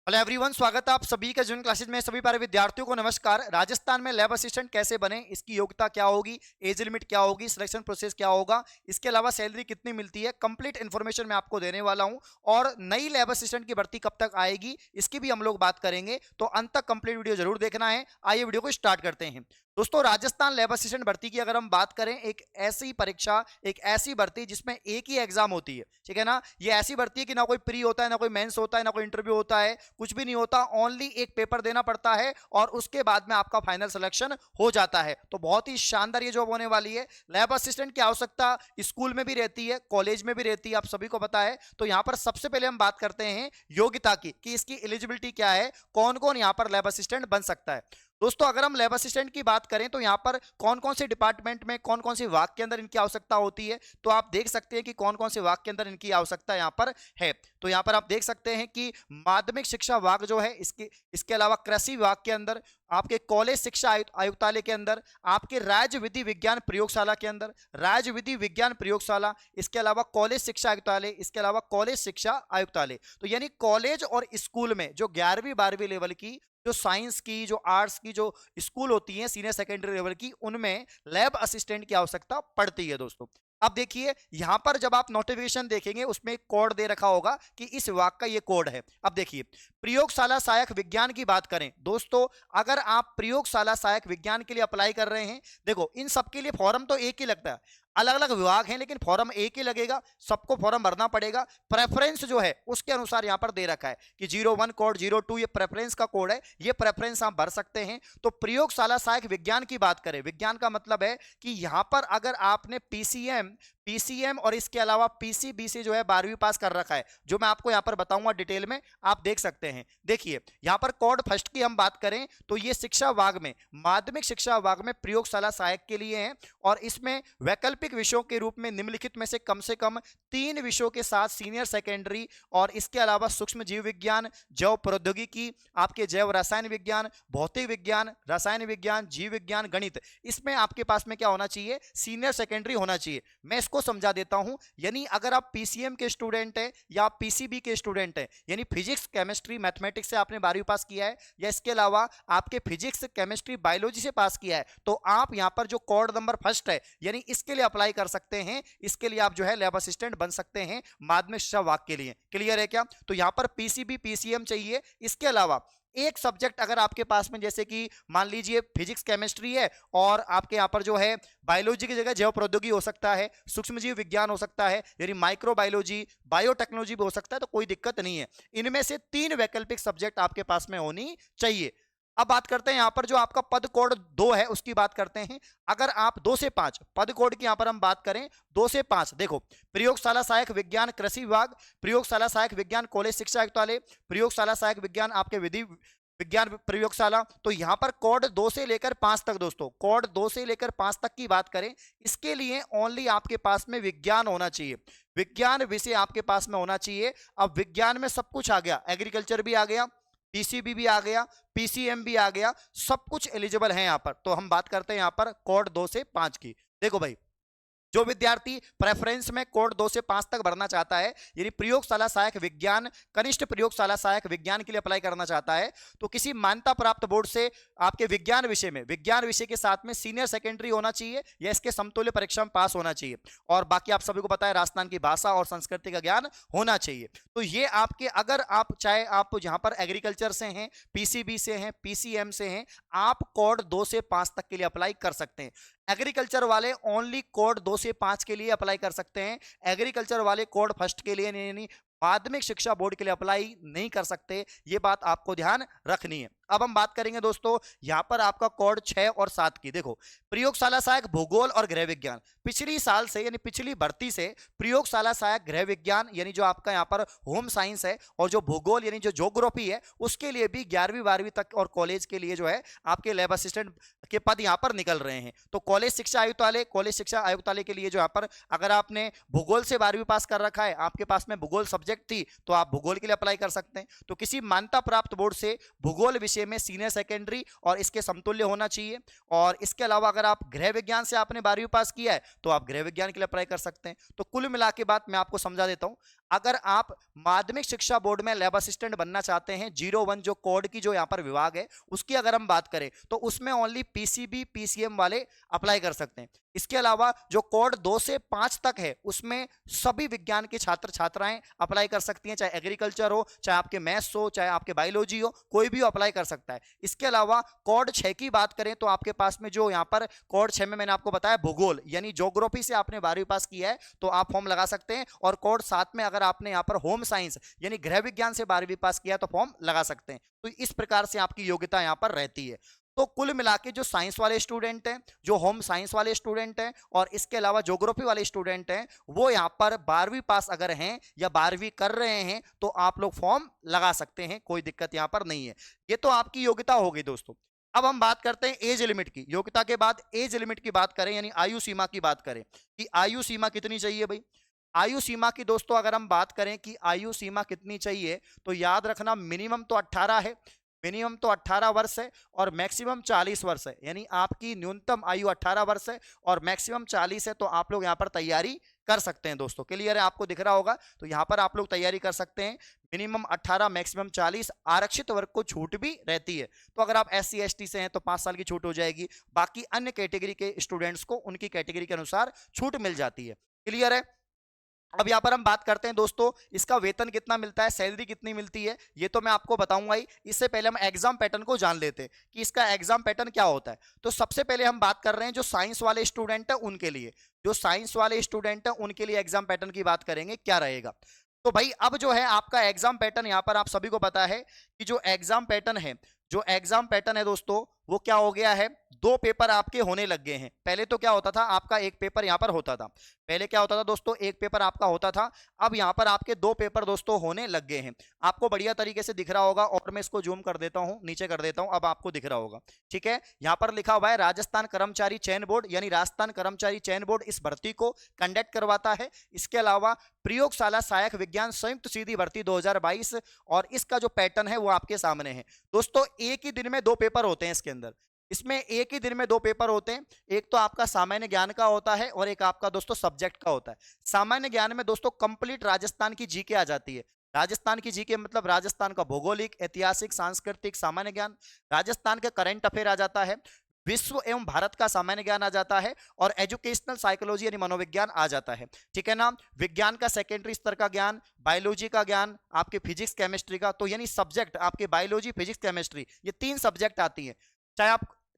Hello everyone, स्वागत है आप सभी का जून क्लासेज में। सभी प्यारे विद्यार्थियों को नमस्कार। राजस्थान में लैब असिस्टेंट कैसे बने, इसकी योग्यता क्या होगी, एज लिमिट क्या होगी, सिलेक्शन प्रोसेस क्या होगा, इसके अलावा सैलरी कितनी मिलती है, कंप्लीट इन्फॉर्मेशन मैं आपको देने वाला हूं। और नई लैब असिस्टेंट की भर्ती कब तक आएगी इसकी भी हम लोग बात करेंगे, तो अंत तक कंप्लीट वीडियो जरूर देखना है। आइए वीडियो को स्टार्ट करते हैं। दोस्तों, राजस्थान लैब असिस्टेंट भर्ती की अगर हम बात करें, एक ऐसी परीक्षा, एक ऐसी भर्ती जिसमें एक ही एग्जाम होती है, ठीक है ना। ये ऐसी भर्ती है कि ना कोई प्री होता है, ना कोई मेंस होता है, ना कोई इंटरव्यू होता है, कुछ भी नहीं होता। ओनली एक पेपर देना पड़ता है और उसके बाद में आपका फाइनल सिलेक्शन हो जाता है। तो बहुत ही शानदार ये जॉब होने वाली है। लैब असिस्टेंट की आवश्यकता स्कूल में भी रहती है, कॉलेज में भी रहती है, आप सभी को पता है। तो यहां पर सबसे पहले हम बात करते हैं योग्यता की कि इसकी एलिजिबिलिटी क्या है, कौन कौन यहां पर लैब असिस्टेंट बन सकता है। दोस्तों, अगर हम लैब असिस्टेंट की बात करें तो यहां पर कौन कौन से डिपार्टमेंट में, कौन कौन से विभाग के अंदर इनकी आवश्यकता होती है, तो आप देख सकते हैं कि कौन कौन से विभाग के अंदर इनकी आवश्यकता यहां पर है। तो यहां पर आप देख सकते हैं कि माध्यमिक शिक्षा विभाग जो है, इसके अलावा कृषि विभाग के अंदर, आपके कॉलेज शिक्षा आयुक्तालय के अंदर, आपके राज्य विधि विज्ञान प्रयोगशाला के अंदर, राज्य विधि विज्ञान प्रयोगशाला, इसके अलावा कॉलेज शिक्षा आयुक्तालय, इसके अलावा कॉलेज शिक्षा आयुक्तालय। तो यानी कॉलेज और स्कूल में जो 11वीं 12वीं लेवल की, जो साइंस की, जो आर्ट्स की, जो स्कूल होती हैं सीनियर सेकेंडरी लेवल की, उनमें लैब असिस्टेंट की आवश्यकता पड़ती है। दोस्तों, अब देखिए यहां पर जब आप नोटिफिकेशन देखेंगे उसमें एक कोड दे रखा होगा कि इस विभाग का ये कोड है। अब देखिए, प्रयोगशाला सहायक विज्ञान की बात करें दोस्तों, अगर आप प्रयोगशाला सहायक विज्ञान के लिए अप्लाई कर रहे हैं, देखो इन सबके लिए फॉर्म तो एक ही लगता है, अलग अलग विभाग हैं लेकिन फॉर्म एक ही लगेगा, सबको फॉर्म भरना पड़ेगा। प्रेफरेंस जो है उसके अनुसार यहां पर दे रखा है कि 01 कोड, 02 ये प्रेफरेंस का कोड है, ये प्रेफरेंस आप भर सकते हैं। तो प्रयोगशाला सहायक विज्ञान की बात करें, विज्ञान का मतलब है कि यहां पर अगर आपने पीसीएम और इसके अलावा पीसीबी से जो है 12वीं पास कर रखा है, जो मैं आपको यहां पर बताऊंगा डिटेल में, आप देख सकते हैं। देखिए यहां पर कोड फर्स्ट की हम बात करें तो ये शिक्षा विभाग में, माध्यमिक शिक्षा विभाग में प्रयोगशाला सहायक के लिए है। और इसमें वैकल्पिक विषयों के रूप में निम्नलिखित में से कम 3 विषयों के साथ सीनियर सेकेंडरी, और इसके अलावा सूक्ष्म जीव विज्ञान, जैव प्रौद्योगिकी, आपके जैव रसायन विज्ञान, भौतिक विज्ञान, रसायन विज्ञान, जीव विज्ञान, गणित, इसमें आपके पास में क्या होना चाहिए, सीनियर सेकेंडरी होना चाहिए। मैं इसको समझा देता हूं। यानी अगर आप पीसीएम के स्टूडेंट हैं या आप पीसीबी के स्टूडेंट हैं, यानी फिजिक्स केमिस्ट्री मैथमेटिक्स से आपने 12वीं पास किया है, या इसके अलावा आपके फिजिक्स केमिस्ट्री बायोलॉजी से पास किया है, तो आप यहां पर जो कोड नंबर फर्स्ट है, यानी इसके लिए अप्लाई कर सकते हैं। इसके लिए आप जो है लैब असिस्टेंट बन सकते हैं माध्यमिक शिक्षा विभाग के लिए। क्लियर है क्या? तो यहां पर पीसीबी पीसीएम चाहिए। इसके अलावा एक सब्जेक्ट अगर आपके पास में, जैसे कि मान लीजिए फिजिक्स केमिस्ट्री है और आपके यहां पर जो है बायोलॉजी की जगह जैव प्रौद्योगिकी हो सकता है, सूक्ष्मजीव विज्ञान हो सकता है, यानी माइक्रोबायोलॉजी, बायोटेक्नोलॉजी भी हो सकता है, तो कोई दिक्कत नहीं है। इनमें से 3 वैकल्पिक सब्जेक्ट आपके पास में होनी चाहिए। अब बात करते हैं यहां पर जो आपका पद कोड 2 है उसकी बात करते हैं। अगर आप 2 से 5 पद कोड की यहां पर हम बात करें, 2 से 5, देखो प्रयोगशाला सहायक विज्ञान कृषि विभाग, प्रयोगशाला सहायक विज्ञान कॉलेज शिक्षा आयुक्तालय, प्रयोगशाला सहायक विज्ञान आपके विधि विज्ञान प्रयोगशाला। तो यहां पर कोड 2 से लेकर 5 तक, दोस्तों कोड 2 से लेकर 5 तक की बात करें, इसके लिए ओनली आपके पास में विज्ञान होना चाहिए, विज्ञान विषय आपके पास में होना चाहिए। अब विज्ञान में सब कुछ आ गया, एग्रीकल्चर भी आ गया, पीसीबी भी आ गया, पीसीएम भी आ गया, सब कुछ एलिजिबल है यहां पर। तो हम बात करते हैं यहां पर कोड 2 से 5 की। देखो भाई, जो विद्यार्थी प्रेफरेंस में कोड 2 से 5 तक भरना चाहता है, यानी प्रयोगशाला सहायक विज्ञान, कनिष्ठ प्रयोगशाला सहायक विज्ञान के लिए अप्लाई करना चाहता है, तो किसी मान्यता प्राप्त बोर्ड से आपके विज्ञान विषय में, विज्ञान विषय के साथ में सीनियर सेकेंडरी होना चाहिए या इसके समतुल्य परीक्षा में पास होना चाहिए। और बाकी आप सभी को पता है राजस्थान की भाषा और संस्कृति का ज्ञान होना चाहिए। तो ये आपके, अगर आप चाहे आप जहां पर एग्रीकल्चर से हैं, पीसीबी से हैं, पीसीएम से हैं, आप कोड 2 से 5 तक के लिए अप्लाई कर सकते हैं। एग्रीकल्चर वाले ओनली कोड 2 से 5 के लिए अप्लाई कर सकते हैं। एग्रीकल्चर वाले कोड फर्स्ट के लिए नहीं, माध्यमिक शिक्षा बोर्ड के लिए अप्लाई नहीं कर सकते। ये बात आपको ध्यान रखनी है। अब हम बात करेंगे दोस्तों यहां पर आपका कोड 6 और 7 की। देखो, प्रयोगशाला सहायक भूगोल और गृह विज्ञान, पिछली साल से यानी पिछली भर्ती से प्रयोगशाला सहायक गृह विज्ञान, यानी जो आपका यहां पर होम साइंस है, और जो भूगोल यानी जो ज्योग्राफी है, उसके लिए भी 11वीं 12वीं तक और कॉलेज के लिए जो है आपके लैब असिस्टेंट के पद यहां पर निकल रहे हैं। तो कॉलेज शिक्षा आयुक्तालय, कॉलेज शिक्षा आयुक्तालय के लिए जो यहां पर, अगर आपने भूगोल से 12वीं पास कर रखा है, आपके पास में भूगोल सब्जेक्ट थी, तो आप भूगोल के लिए अप्लाई कर सकते हैं। तो किसी मान्यता प्राप्त बोर्ड से भूगोल विषय में सीनियर सेकेंडरी और इसके समतुल्य होना चाहिए। और इसके अलावा अगर आप गृह विज्ञान से आपने 12वीं पास किया है, तो आप गृह विज्ञान के लिए अप्लाई कर सकते हैं। तो कुल मिला के बात मैं आपको समझा देता हूं। अगर आप माध्यमिक शिक्षा बोर्ड में लैब असिस्टेंट बनना चाहते हैं, 01 जो कोड की जो यहाँ पर विभाग है उसकी अगर हम बात करें तो उसमें ओनली पीसीबी पीसीएम वाले अप्लाई कर सकते हैं। इसके अलावा जो कोड 2 से 5 तक है उसमें सभी विज्ञान के छात्र छात्राएं अप्लाई कर सकती हैं, चाहे एग्रीकल्चर हो, चाहे आपके मैथ्स हो, चाहे आपके बायोलॉजी हो, कोई भी अप्लाई कर सकता है। इसके अलावा कोड 6 की बात करें तो आपके पास में जो यहाँ पर कोड 6 में मैंने आपको बताया भूगोल यानी ज्योग्राफी से आपने 12वीं पास किया है तो आप फॉर्म लगा सकते हैं, और कोड 7 में अगर आपने यहाँ पर होम साइंस यानी गृह विज्ञान से 12वीं पास किया तो फॉर्म लगा सकते हैं। तो इस प्रकार से आपकी योग्यता यहाँ पर रहती है। तो कुल मिला के जो साइंस वाले स्टूडेंट हैं, जो होम साइंस वाले स्टूडेंट हैं और इसके अलावा ज्योग्राफी वाले स्टूडेंट हैं, वो यहाँ पर 12वीं पास अगर हैं या 12वीं कर रहे हैं तो आप लोग फॉर्म लगा सकते हैं, कोई दिक्कत यहाँ पर नहीं है। ये तो आपकी योग्यता हो गई दोस्तों। अब हम बात करते हैं एज लिमिट की। योग्यता के बाद एज लिमिट की बात करें यानी आयु सीमा की बात करें कि आयु सीमा कितनी चाहिए भाई। आयु सीमा की दोस्तों अगर हम बात करें कि आयु सीमा कितनी चाहिए तो याद रखना मिनिमम तो 18 है, मिनिमम तो 18 वर्ष है और मैक्सिमम 40 वर्ष है, यानी आपकी न्यूनतम आयु 18 वर्ष है और मैक्सिमम 40 है। तो आप लोग यहाँ पर तैयारी कर सकते हैं दोस्तों। क्लियर है, आपको दिख रहा होगा, तो यहाँ पर आप लोग तैयारी कर सकते हैं। Minimum 18 maximum 40। आरक्षित वर्ग को छूट भी रहती है, तो अगर आप SC ST से हैं तो 5 साल की छूट हो जाएगी। बाकी अन्य कैटेगरी के स्टूडेंट्स को उनकी कैटेगरी के अनुसार छूट मिल जाती है। क्लियर है। अब यहाँ पर हम बात करते हैं दोस्तों इसका वेतन कितना मिलता है, सैलरी कितनी मिलती है, ये तो मैं आपको बताऊंगा ही। इससे पहले हम एग्जाम पैटर्न को जान लेते हैं कि इसका एग्जाम पैटर्न क्या होता है। तो सबसे पहले हम बात कर रहे हैं जो साइंस वाले स्टूडेंट है उनके लिए, जो साइंस वाले स्टूडेंट है उनके लिए एग्जाम पैटर्न की बात करेंगे क्या रहेगा। तो भाई अब जो है आपका एग्जाम पैटर्न यहाँ पर आप सभी को पता है कि जो एग्जाम पैटर्न है, जो एग्जाम पैटर्न है दोस्तों वो क्या हो गया है, 2 पेपर आपके होने लग गए हैं। पहले तो क्या होता था आपका एक पेपर यहाँ पर होता था, पहले क्या होता था दोस्तों एक पेपर आपका होता था, अब यहाँ पर आपके 2 पेपर दोस्तों होने लग गए हैं। आपको बढ़िया तरीके से दिख रहा होगा और मैं इसको जूम कर देता हूँ, नीचे कर देता हूँ, अब आपको दिख रहा होगा। ठीक है, यहाँ पर लिखा हुआ है राजस्थान कर्मचारी चयन बोर्ड, यानी राजस्थान कर्मचारी चयन बोर्ड इस भर्ती को कंडक्ट करवाता है। इसके अलावा प्रयोगशाला सहायक विज्ञान संयुक्त सीधी भर्ती 2022, और इसका जो पैटर्न है वो आपके सामने है दोस्तों। एक ही दिन में 2 पेपर होते हैं इसके अंदर, इसमें एक ही दिन में 2 पेपर होते हैं। एक तो आपका सामान्य ज्ञान का होता है और एक आपका दोस्तों सब्जेक्ट का होता है। सामान्य ज्ञान में दोस्तों कंप्लीट राजस्थान की जीके आ जाती है। राजस्थान की जीके मतलब राजस्थान का भौगोलिक, ऐतिहासिक, सांस्कृतिक, सामान्य ज्ञान, राजस्थान के करंट अफेयर आ जाता है, विश्व एवं भारत का सामान्य ज्ञान आ जाता है, और एजुकेशनल साइकोलॉजी यानी मनोविज्ञान आ जाता है। ठीक है ना, विज्ञान का सेकेंडरी स्तर का ज्ञान, बायोलॉजी का ज्ञान, आपके फिजिक्स केमिस्ट्री का, तो यानी सब्जेक्ट आपके बायोलॉजी फिजिक्स केमिस्ट्री ये 3 सब्जेक्ट आती है।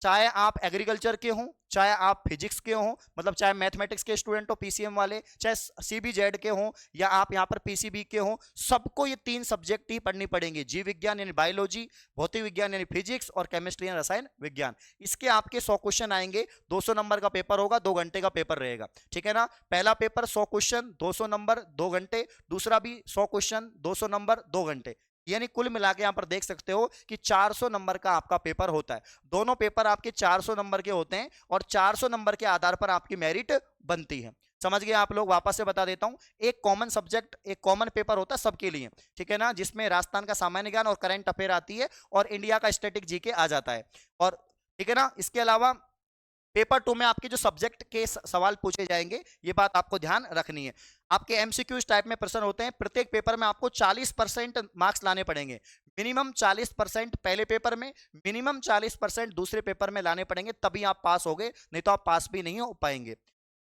चाहे आप एग्रीकल्चर के हों, चाहे आप फिजिक्स के हों, मतलब चाहे मैथमेटिक्स के स्टूडेंट हो पीसीएम वाले, चाहे सीबीजेड के हों या आप यहाँ पर पीसीबी के हों, सबको ये 3 सब्जेक्ट ही पढ़नी पड़ेंगे। जीव विज्ञान यानी बायोलॉजी, भौतिक विज्ञान यानी फिजिक्स, और केमिस्ट्री यानी रसायन विज्ञान। इसके आपके 100 क्वेश्चन आएंगे, 200 नंबर का पेपर होगा, 2 घंटे का पेपर रहेगा। ठीक है ना, पहला पेपर 100 क्वेश्चन 200 नंबर 2 घंटे, दूसरा भी 100 क्वेश्चन 200 नंबर 2 घंटे, यानी कुल मिला के यहां पर देख सकते हो कि 400 नंबर का आपका पेपर होता है। दोनों पेपर आपके 400 नंबर के होते हैं और 400 नंबर के आधार पर आपकी मेरिट बनती है। समझ गए आप लोग, वापस से बता देता हूं, एक कॉमन सब्जेक्ट, एक कॉमन पेपर होता है सबके लिए। ठीक है ना, जिसमें राजस्थान का सामान्य ज्ञान और करंट अफेयर आती है और इंडिया का स्टैटिक जीके आ जाता है। और ठीक है ना, इसके अलावा पेपर 2 में आपके जो सब्जेक्ट के सवाल पूछे जाएंगे, ये बात आपको ध्यान रखनी है। आपके एमसीक्यूज टाइप में प्रश्न होते हैं, प्रत्येक पेपर में आपको 40% मार्क्स लाने पड़ेंगे। मिनिमम 40% पहले पेपर में, मिनिमम 40% दूसरे पेपर में लाने पड़ेंगे, तभी आप पास होगे, नहीं तो आप पास भी नहीं हो पाएंगे।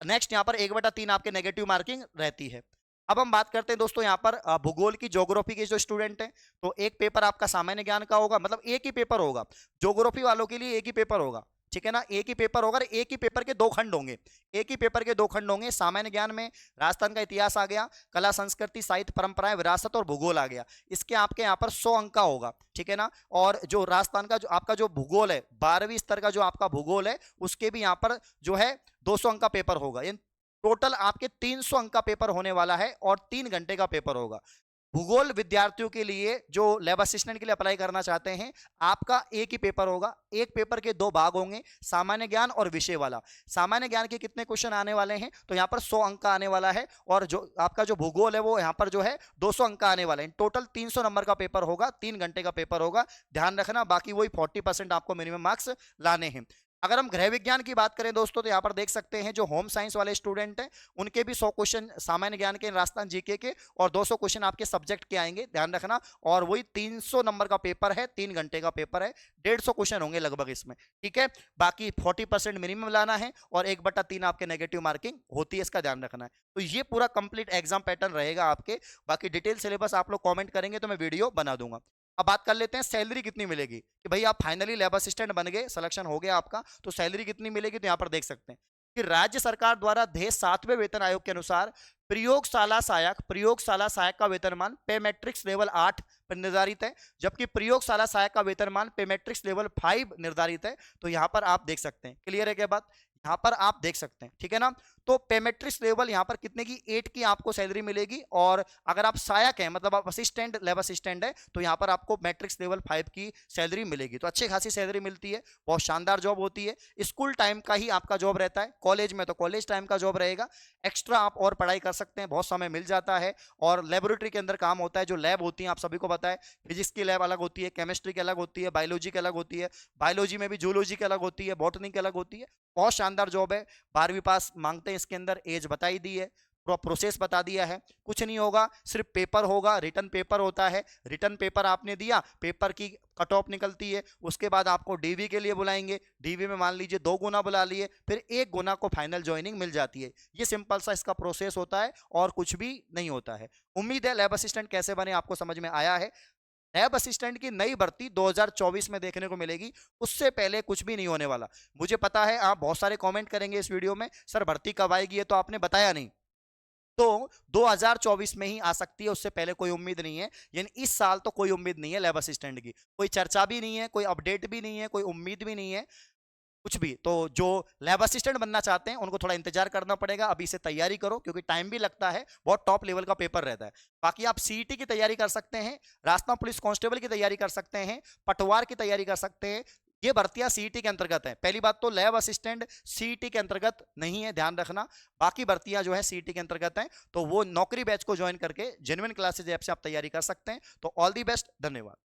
नेक्स्ट यहाँ पर 1/3 आपके नेगेटिव मार्किंग रहती है। अब हम बात करते हैं दोस्तों यहाँ पर भूगोल की, ज्योग्राफी के जो स्टूडेंट हैं, तो एक पेपर आपका सामान्य ज्ञान का होगा, मतलब एक ही पेपर होगा। ज्योग्राफी वालों के लिए एक ही पेपर होगा। ठीक है ना, एक ही पेपर होगा, एक ही पेपर के 2 खंड होंगे, एक ही पेपर के 2 खंड होंगे। सामान्य ज्ञान में राजस्थान का इतिहास आ गया, कला संस्कृति साहित्य परंपराएं विरासत और भूगोल आ गया। इसके आपके यहाँ पर 100 अंक का होगा। ठीक है ना, और जो राजस्थान का जो आपका जो भूगोल है, 12वीं स्तर का जो आपका भूगोल है, उसके भी यहाँ पर जो है 200 अंक का पेपर होगा। टोटल आपके 300 अंक का पेपर होने वाला है और 3 घंटे का पेपर होगा। भूगोल विद्यार्थियों के लिए जो लैब असिस्टेंट के लिए अप्लाई करना चाहते हैं, आपका एक ही पेपर होगा। एक पेपर के 2 भाग होंगे, सामान्य ज्ञान और विषय वाला। सामान्य ज्ञान के कितने क्वेश्चन आने वाले हैं, तो यहाँ पर 100 अंक का आने वाला है, और जो आपका जो भूगोल है वो यहाँ पर जो है 200 अंक का आने वाला है। टोटल 300 नंबर का पेपर होगा, 3 घंटे का पेपर होगा। ध्यान रखना, बाकी वही 40% आपको मिनिमम मार्क्स लाने हैं। अगर हम गृह विज्ञान की बात करें दोस्तों, तो यहाँ पर देख सकते हैं जो होम साइंस वाले स्टूडेंट हैं उनके भी 100 क्वेश्चन सामान्य ज्ञान के, राजस्थान जीके के, और 200 क्वेश्चन आपके सब्जेक्ट के आएंगे, ध्यान रखना। और वही 300 नंबर का पेपर है, 3 घंटे का पेपर है, 150 क्वेश्चन होंगे लगभग इसमें, ठीक है। बाकी 40% मिनिमम लाना है और 1/3 आपके नेगेटिव मार्किंग होती है, इसका ध्यान रखना है। तो ये पूरा कंप्लीट एग्जाम पैटर्न रहेगा आपके। बाकी डिटेल सिलेबस आप लोग कमेंट करेंगे तो मैं वीडियो बना दूंगा। अब बात कर लेते हैं सैलरी कितनी मिलेगी, कि भाई आप फाइनली लैब असिस्टेंट बन गए, सिलेक्शन हो गया आपका, तो सैलरी कितनी मिलेगी। तो यहाँ पर देख सकते हैं कि राज्य सरकार द्वारा देय 7वें वेतन आयोग के अनुसार प्रयोगशाला सहायक का वेतनमान पे मैट्रिक्स लेवल 8 पर निर्धारित है, जबकि प्रयोगशाला सहायक का वेतनमान पे मैट्रिक्स लेवल 5 निर्धारित है। तो यहाँ पर आप देख सकते हैं, क्लियर है क्या बात, यहाँ पर आप देख सकते हैं, ठीक है ना। तो पेमेट्रिक्स लेवल यहाँ पर कितने की, 8 की आपको सैलरी मिलेगी। और अगर आप सहायक हैं, मतलब आप असिस्टेंट, लैब असिस्टेंट है, तो यहाँ पर आपको मैट्रिक्स लेवल 5 की सैलरी मिलेगी। तो अच्छी खासी सैलरी मिलती है, बहुत शानदार जॉब होती है। स्कूल टाइम का ही आपका जॉब रहता है, कॉलेज में तो कॉलेज टाइम का जॉब रहेगा। एक्स्ट्रा आप और पढ़ाई कर सकते हैं, बहुत समय मिल जाता है। और लेबोरेटरी के अंदर काम होता है, जो लैब होती है आप सभी को पता है, फिजिक्स की लैब अलग होती है, केमिस्ट्री की अलग होती है, बायोलॉजी की अलग होती है, बायोलॉजी में भी जूलॉजी की अलग होती है, बॉटनी की अलग होती है। बहुत शानदार जॉब है। 12वीं पास मांगते हैं इसके अंदर, एज बताई दी है, पूरा प्रोसेस बता दिया है। कुछ नहीं होगा, सिर्फ पेपर होगा, रिटर्न पेपर होता है। रिटर्न पेपर आपने दिया, पेपर की कट ऑफ निकलती है, उसके बाद आपको डीवी के लिए बुलाएंगे, डीवी में मान लीजिए 2 गुना बुला लिए, फिर 1 गुना को फाइनल ज्वाइनिंग मिल जाती है। ये सिंपल सा इसका प्रोसेस होता है और कुछ भी नहीं होता है। उम्मीद है लैब असिस्टेंट कैसे बने आपको समझ में आया है। लैब असिस्टेंट की नई भर्ती 2024 में देखने को मिलेगी, उससे पहले कुछ भी नहीं होने वाला। मुझे पता है आप बहुत सारे कमेंट करेंगे इस वीडियो में, सर भर्ती कब आएगी, ये तो आपने बताया नहीं। तो 2024 में ही आ सकती है, उससे पहले कोई उम्मीद नहीं है। यानी इस साल तो कोई उम्मीद नहीं है लैब असिस्टेंट की, कोई चर्चा भी नहीं है, कोई अपडेट भी नहीं है, कोई उम्मीद भी नहीं है, कुछ भी। तो जो लैब असिस्टेंट बनना चाहते हैं उनको थोड़ा इंतजार करना पड़ेगा, अभी से तैयारी करो, क्योंकि टाइम भी लगता है, बहुत टॉप लेवल का पेपर रहता है। बाकी आप सीईटी की तैयारी कर सकते हैं, राजस्थान पुलिस कांस्टेबल की तैयारी कर सकते हैं, पटवार की तैयारी कर सकते हैं। ये भर्तियां सीईटी के अंतर्गत है। पहली बात तो लैब असिस्टेंट सीईटी के अंतर्गत नहीं है, ध्यान रखना। बाकी भर्तियां जो है सीईटी के अंतर्गत हैं, तो वो नौकरी बैच को ज्वाइन करके जेन्युइन क्लासेज ऐप से आप तैयारी कर सकते हैं। तो ऑल दी बेस्ट, धन्यवाद।